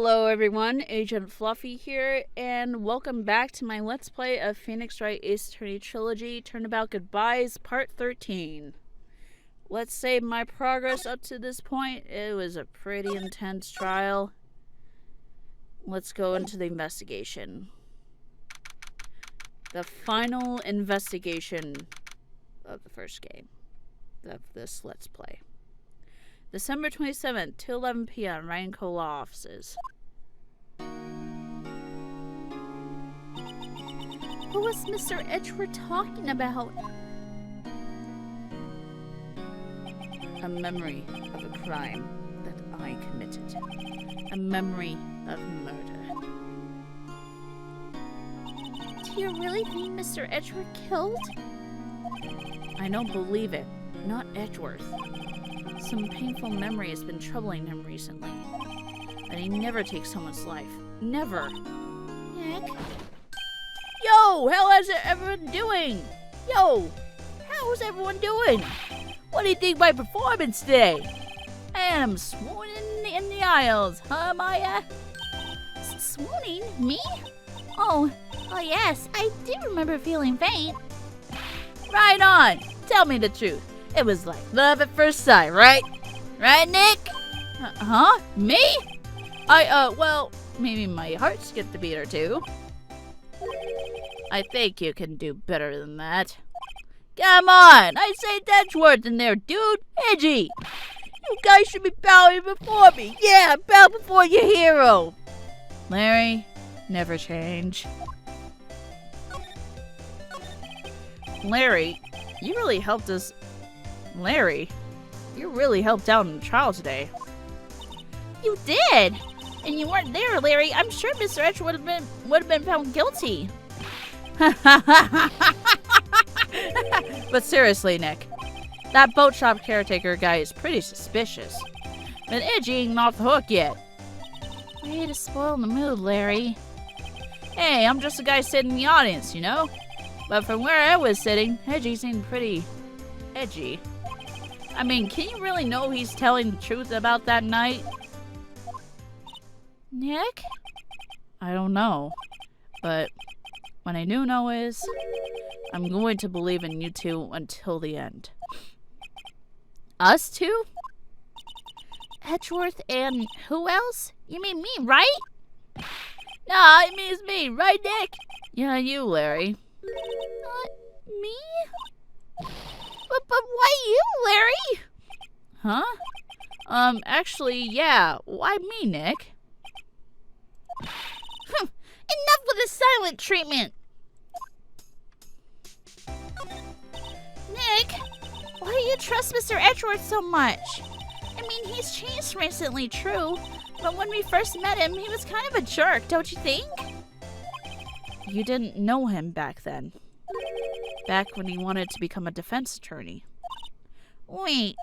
Hello everyone, Agent Fluffy here, and welcome back to my Let's Play of Phoenix Wright Ace Attorney Trilogy Turnabout Goodbyes Part 13. Let's say my progress up to this point. It was a pretty intense trial. Let's go into the investigation. The final investigation of the first game of this Let's Play. December 27th, 2:11 p.m., Ryan Co. Law Offices. Who was Mr. Edgeworth talking about? A memory of a crime that I committed. A memory of murder. Do you really think Mr. Edgeworth killed? I don't believe it. Not Edgeworth. Some painful memory has been troubling him recently. But he never takes someone's life. Never. Nick? Yo! How is everyone doing? Yo! How's everyone doing? What do you think of my performance today? I am swooning in the aisles, huh, Maya? Swooning? Me? Oh yes, I do remember feeling faint. Right on! Tell me the truth. It was like love at first sight, right? Right, Nick? Huh? Me? Well, maybe my heart skipped a beat or two. I think you can do better than that. Come on! I say Edgeworth in there, dude! Edgy! You guys should be bowing before me! Yeah, bow before your hero! Larry, never change. Larry, you really helped us. Larry, you really helped out in the trial today. You did! And you weren't there, Larry. I'm sure Mr. Edgeworth would have been found guilty. But seriously, Nick, that boat shop caretaker guy is pretty suspicious. But Edgy ain't off the hook yet. Way to spoil the mood, Larry. Hey, I'm just a guy sitting in the audience, you know? But from where I was sitting, Edgy seemed pretty edgy. I mean, can you really know he's telling the truth about that night? Nick? I don't know. But what I do know is I'm going to believe in you two until the end. Us two? Edgeworth and who else? You mean me, right? Nah, it means me, right, Nick? Yeah, you, Larry. Me? But why you, Larry? Huh? Actually, yeah. Why me, Nick? Enough with the silent treatment! Nick, why do you trust Mr. Edgeworth so much? I mean, he's changed recently, true, but when we first met him, he was kind of a jerk, don't you think? You didn't know him back then. Back when he wanted to become a defense attorney. Wait,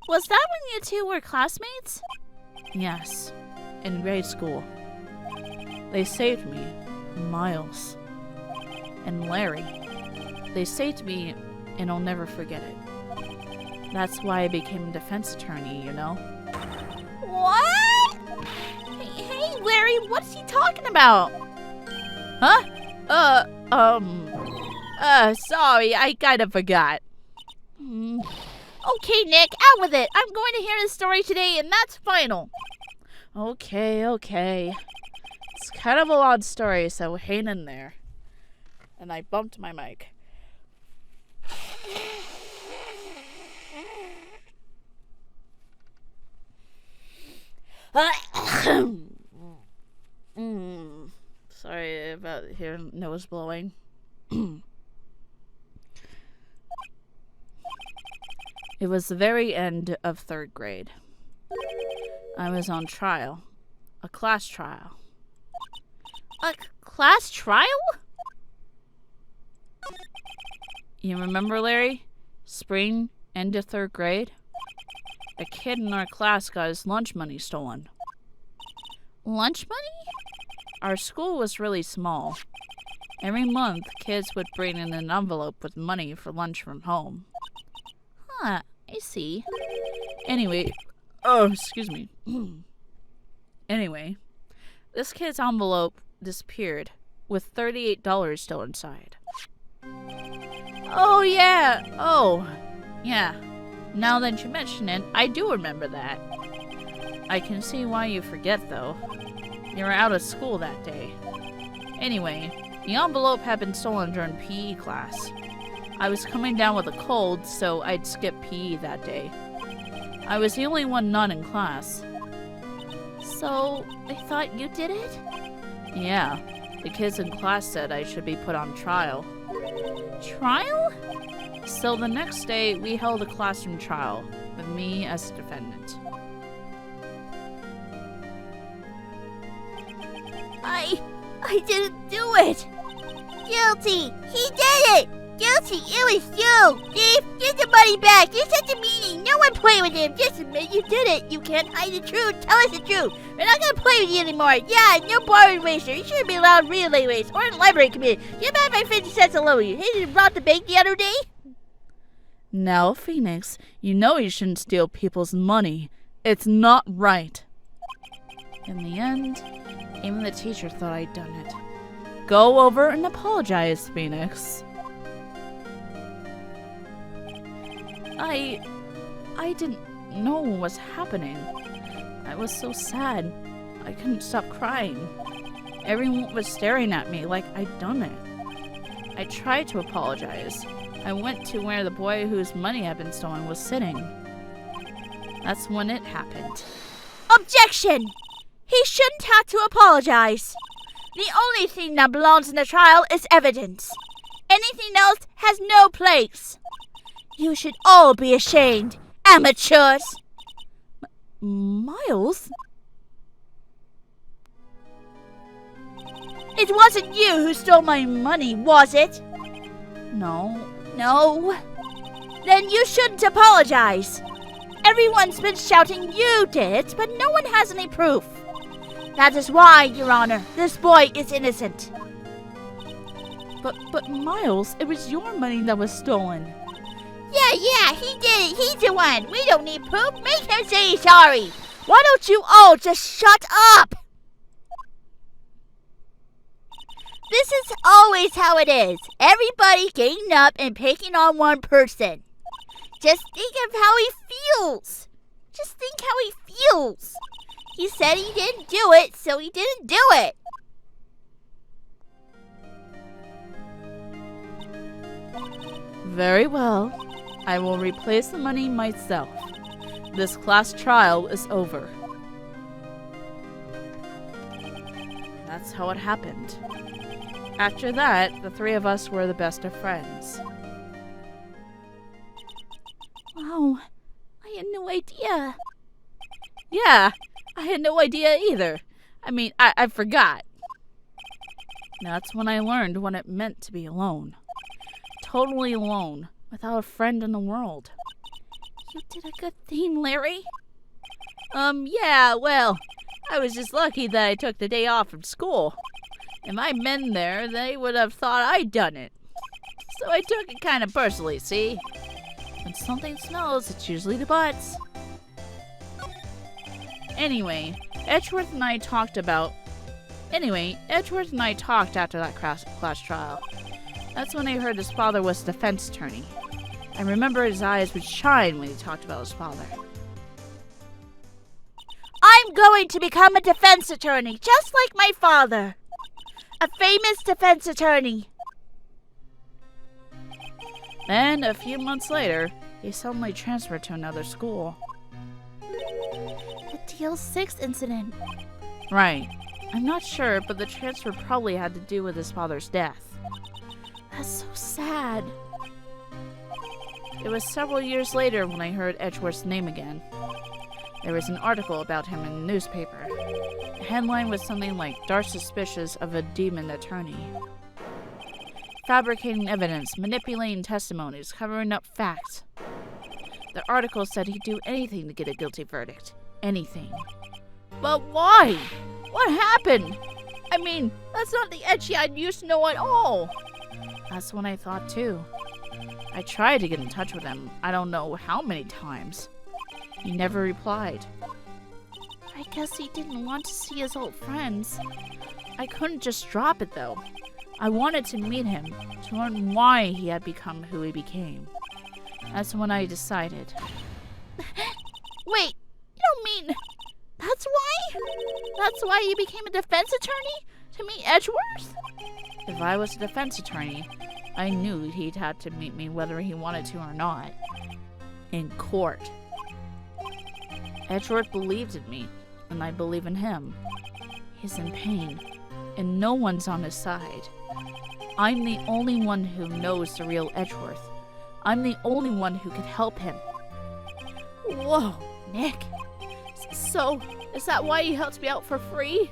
was that when you two were classmates? Yes, in grade school. They saved me, Miles, and Larry. They saved me, and I'll never forget it. That's why I became a defense attorney, you know? What? Hey, Larry, what's he talking about? Huh? Sorry, I kind of forgot. Okay, Nick, out with it. I'm going to hear his story today, and that's final. Okay. It's kind of a long story, so hang in there. And I bumped my mic. Sorry about hearing nose blowing. It was the very end of third grade. I was on trial. A class trial. A class trial? You remember, Larry? Spring, end of third grade? A kid in our class got his lunch money stolen. Lunch money? Our school was really small. Every month, kids would bring in an envelope with money for lunch from home. Huh, I see. Anyway, oh, excuse me. Anyway, This kid's envelope disappeared, with $38 still inside. Oh, yeah. Oh, yeah. Now that you mention it, I do remember that. I can see why you forget, though. You were out of school that day. Anyway, the envelope had been stolen during PE class. I was coming down with a cold, so I'd skip PE that day. I was the only one not in class. So, they thought you did it? Yeah. The kids in class said I should be put on trial. Trial? So the next day, we held a classroom trial, with me as the defendant. I didn't do it! Guilty! He did it! Guilty! It was you! Thief, get the money back! You're such a meanie! No one play with him! Just admit you did it! You can't hide the truth! Tell us the truth! We're not gonna play with you anymore! Yeah, no borrowing racer! You shouldn't be allowed relay race or in library committee! Give back my 50 cents alone! You hated and robbed the bank the other day? Now, Phoenix, you know you shouldn't steal people's money. It's not right. In the end, even the teacher thought I'd done it. Go over and apologize, Phoenix. I didn't know what was happening. I was so sad. I couldn't stop crying. Everyone was staring at me like I'd done it. I tried to apologize. I went to where the boy whose money had been stolen was sitting. That's when it happened. Objection! He shouldn't have to apologize. The only thing that belongs in the trial is evidence. Anything else has no place. You should all be ashamed, amateurs. Miles? It wasn't you who stole my money, was it? No. No? Then you shouldn't apologize. Everyone's been shouting you did it, but no one has any proof. That is why, Your Honor, this boy is innocent. But Miles, it was your money that was stolen. Yeah, he did it. He's the one. We don't need proof. Make him say he's sorry. Why don't you all just shut up? This is always how it is. Everybody getting up and picking on one person. Just think of how he feels. Just think how he feels. He said he didn't do it, so he didn't do it. Very well. I will replace the money myself. This class trial is over. That's how it happened. After that, the three of us were the best of friends. Wow, I had no idea. Yeah, I had no idea either. I mean, I forgot. That's when I learned what it meant to be alone. Totally alone, without a friend in the world. You did a good thing, Larry. Yeah, well, I was just lucky that I took the day off from school. If I'd been there, they would have thought I'd done it. So I took it kind of personally, see? When something smells, it's usually the butts. Anyway, Edgeworth and I talked after that class trial. That's when I heard his father was a defense attorney. I remember his eyes would shine when he talked about his father. I'm going to become a defense attorney, just like my father. A famous defense attorney. Then, a few months later, he suddenly transferred to another school. The DL6 incident. Right. I'm not sure, but the transfer probably had to do with his father's death. That's so sad. It was several years later when I heard Edgeworth's name again. There was an article about him in the newspaper. The headline was something like, "Dark Suspicious of a Demon Attorney." Fabricating evidence, manipulating testimonies, covering up facts. The article said he'd do anything to get a guilty verdict. Anything. But why? What happened? I mean, that's not the Edgy I used to know at all. That's what I thought too. I tried to get in touch with him, I don't know how many times. He never replied. I guess he didn't want to see his old friends. I couldn't just drop it, though. I wanted to meet him, to learn why he had become who he became. That's when I decided. Wait, you don't mean... That's why? That's why you became a defense attorney? To meet Edgeworth? If I was a defense attorney, I knew he'd have to meet me whether he wanted to or not. In court. Edgeworth believed in me, and I believe in him. He's in pain, and no one's on his side. I'm the only one who knows the real Edgeworth. I'm the only one who could help him. Whoa, Nick. So, is that why you helped me out for free?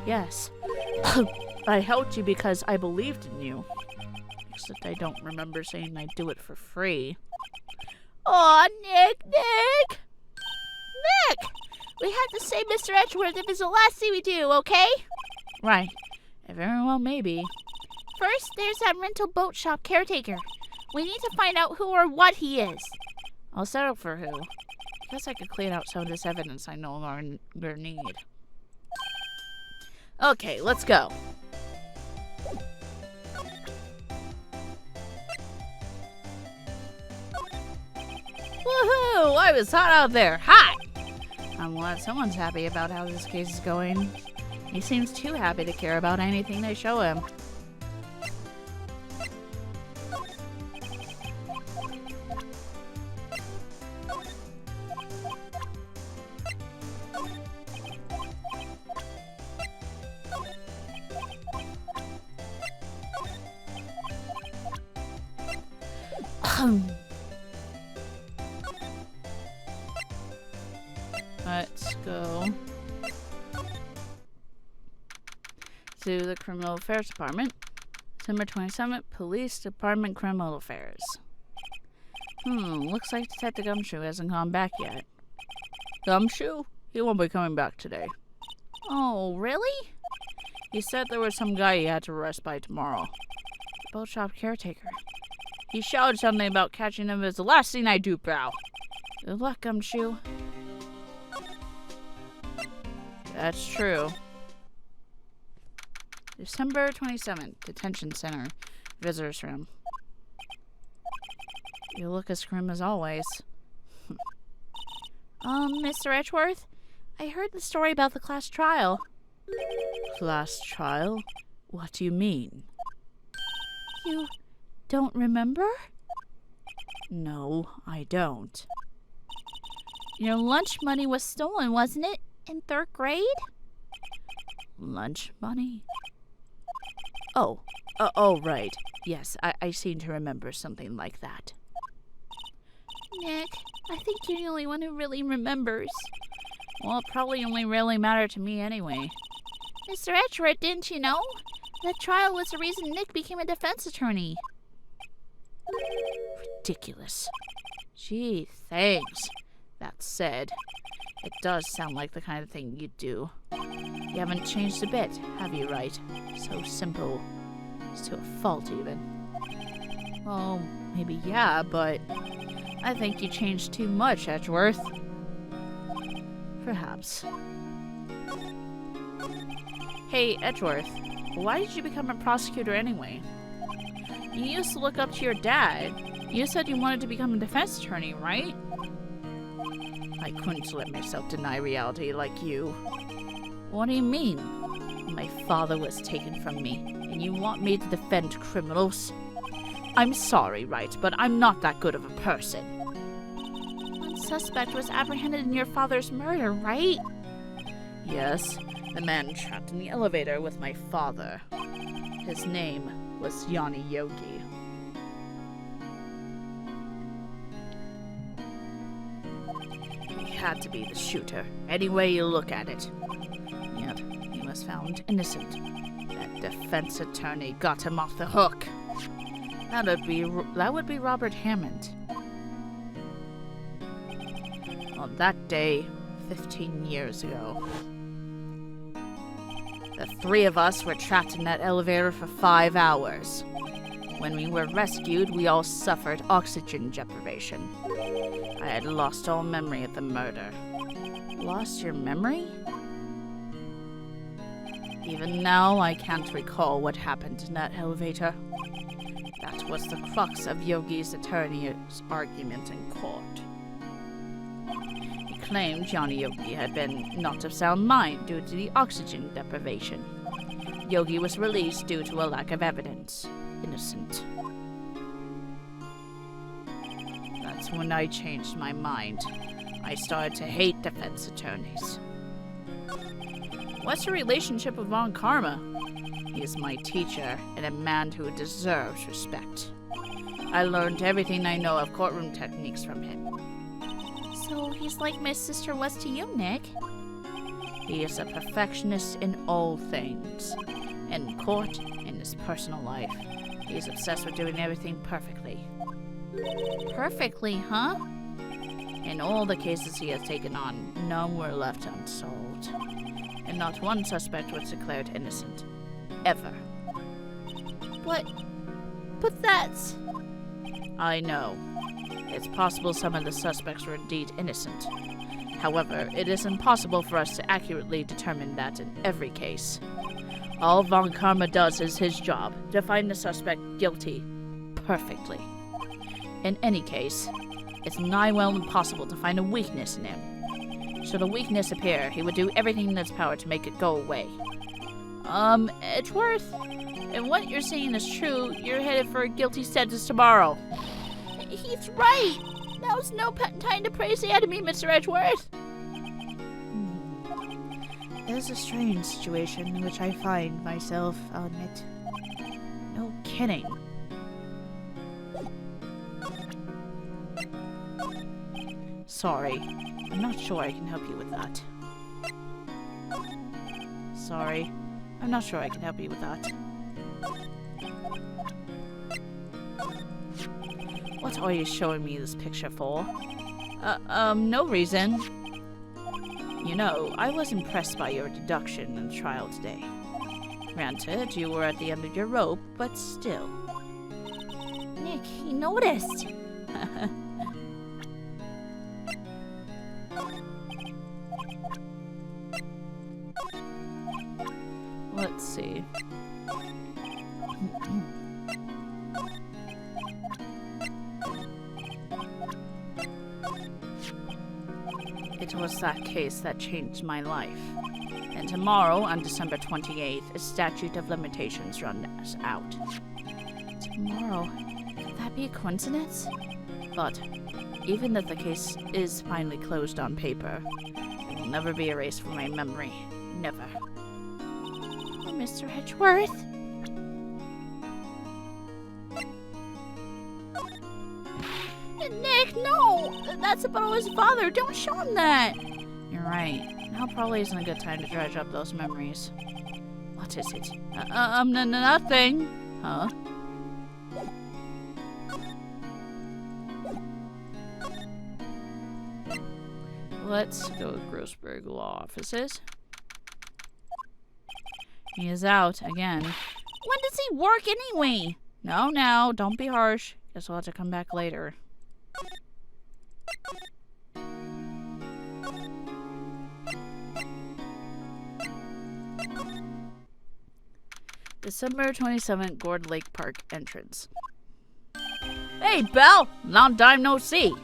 Yes. I helped you because I believed in you. Except I don't remember saying I'd do it for free. Aw, Nick! Nick! We have to save Mr. Edgeworth if it's the last thing we do, okay? Right. Very well, maybe. First, there's that rental boat shop caretaker. We need to find out who or what he is. I'll settle for who. Guess I could clean out some of this evidence I no longer need. Okay, let's go. Woohoo! I was hot out there. Hot! I'm glad someone's happy about how this case is going. He seems too happy to care about anything they show him. Let's go to the Criminal Affairs Department. December 27th, Police Department Criminal Affairs. Looks like Detective Gumshoe hasn't gone back yet. Gumshoe? He won't be coming back today. Oh, really? He said there was some guy he had to arrest by tomorrow. Boat shop caretaker. He shouted something about catching him as the last thing I do, pal. Good luck, Gumshoe. That's true. December 27th, Detention Center. Visitors room. You look as grim as always. Mr. Edgeworth? I heard the story about the class trial. Class trial? What do you mean? You don't remember? No, I don't. Your lunch money was stolen, wasn't it? In 3rd grade? Lunch money? Oh, right. Yes, I seem to remember something like that. Nick, I think you're the only one who really remembers. Well, it probably only really mattered to me anyway. Mr. Edgeworth, didn't you know? That trial was the reason Nick became a defense attorney. Ridiculous. Gee, thanks. That said, it does sound like the kind of thing you'd do. You haven't changed a bit, have you, Wright? So simple. It's to a fault, even. Well, maybe yeah, but I think you changed too much, Edgeworth. Perhaps. Hey, Edgeworth, why did you become a prosecutor anyway? You used to look up to your dad. You said you wanted to become a defense attorney, right? I couldn't let myself deny reality like you. What do you mean? My father was taken from me, and you want me to defend criminals? I'm sorry, Wright, but I'm not that good of a person. One suspect was apprehended in your father's murder, right? Yes, the man trapped in the elevator with my father. His name was Yanni Yogi. He had to be the shooter, any way you look at it. Yet, he was found innocent. That defense attorney got him off the hook. That would be Robert Hammond. On that day, 15 years ago, the 3 of us were trapped in that elevator for 5 hours. When we were rescued, we all suffered oxygen deprivation. I had lost all memory of the murder. Lost your memory? Even now, I can't recall what happened in that elevator. That was the crux of Yogi's attorney's argument in court. He claimed Johnny Yogi had been not of sound mind due to the oxygen deprivation. Yogi was released due to a lack of evidence. Innocent. That's when I changed my mind. I started to hate defense attorneys. What's your relationship with Von Karma? He is my teacher and a man who deserves respect. I learned everything I know of courtroom techniques from him. So he's like my sister was to you, Nick. He is a perfectionist in all things. In court, in his personal life. He is obsessed with doing everything perfectly. Perfectly, huh? In all the cases he has taken on, none were left unsolved. And not one suspect was declared innocent. Ever. But that's... I know. It's possible some of the suspects were indeed innocent. However, it is impossible for us to accurately determine that in every case. All Von Karma does is his job, to find the suspect guilty perfectly. In any case, it's nigh well impossible to find a weakness in him. Should a weakness appear, he would do everything in his power to make it go away. Edgeworth? If what you're saying is true, you're headed for a guilty sentence tomorrow. He's right! Now's no time to praise the enemy, Mr. Edgeworth! It is a strange situation in which I find myself, I'll admit. No kidding. Sorry, I'm not sure I can help you with that. Sorry, I'm not sure I can help you with that. What are you showing me this picture for? No reason. You know, I was impressed by your deduction in the trial today. Granted, you were at the end of your rope, but still. Nick, he noticed. Let's see. It was that case that changed my life. And tomorrow, on December 28th, a statute of limitations runs out. Tomorrow? Could that be a coincidence? But even if the case is finally closed on paper, it will never be erased from my memory. Never. Oh, Mr. Edgeworth? Nick, no! That's about his father. Don't show him that! You're right. Now probably isn't a good time to dredge up those memories. What is it? Nothing. Huh? Let's go to Grossberg Law Offices. He is out again. When does he work anyway? No, don't be harsh. Guess we'll have to come back later. December 27th, Gord Lake Park entrance. Hey, Belle! Long time no see.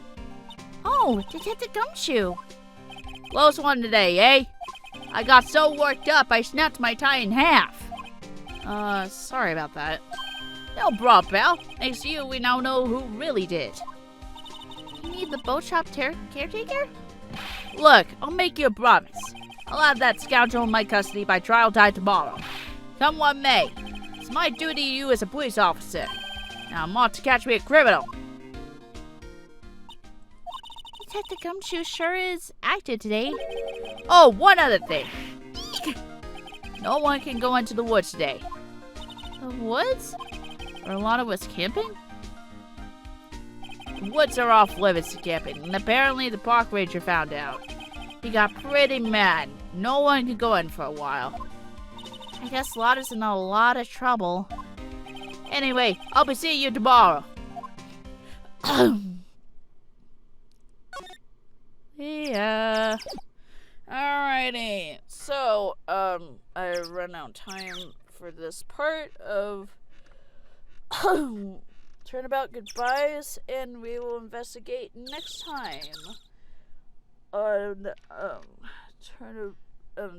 Oh, Detective Gumshoe. Close one today, eh? I got so worked up I snapped my tie in half. Sorry about that. No problem, Belle. Thanks to you, we now know who really did. You need the boat shop caretaker? Look, I'll make you a promise. I'll have that scoundrel in my custody by trial day tomorrow. Come what may. It's my duty to you as a police officer. Now I'm off to catch me a criminal. Detective Gumshoe sure is active today. Oh, one other thing. No one can go into the woods today. The woods? Are a lot of us camping? The woods are off limits to camping, and apparently the park ranger found out. He got pretty mad. No one could go in for a while. I guess Lotta's in a lot of trouble. Anyway, I'll be seeing you tomorrow. Yeah. Alrighty. So, I run out of time for this part of Turnabout Goodbyes, and we will investigate next time on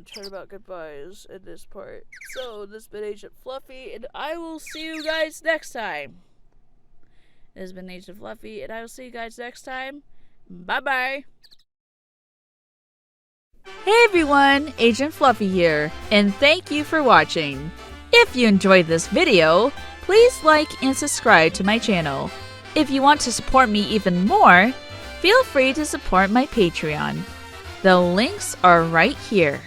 Turnabout Goodbyes in this part. So, this has been Agent Fluffy, and I will see you guys next time. It has been Agent Fluffy, and I will see you guys next time. Bye-bye. Hey everyone, Agent Fluffy here, and thank you for watching. If you enjoyed this video, please like and subscribe to my channel. If you want to support me even more, feel free to support my Patreon. The links are right here.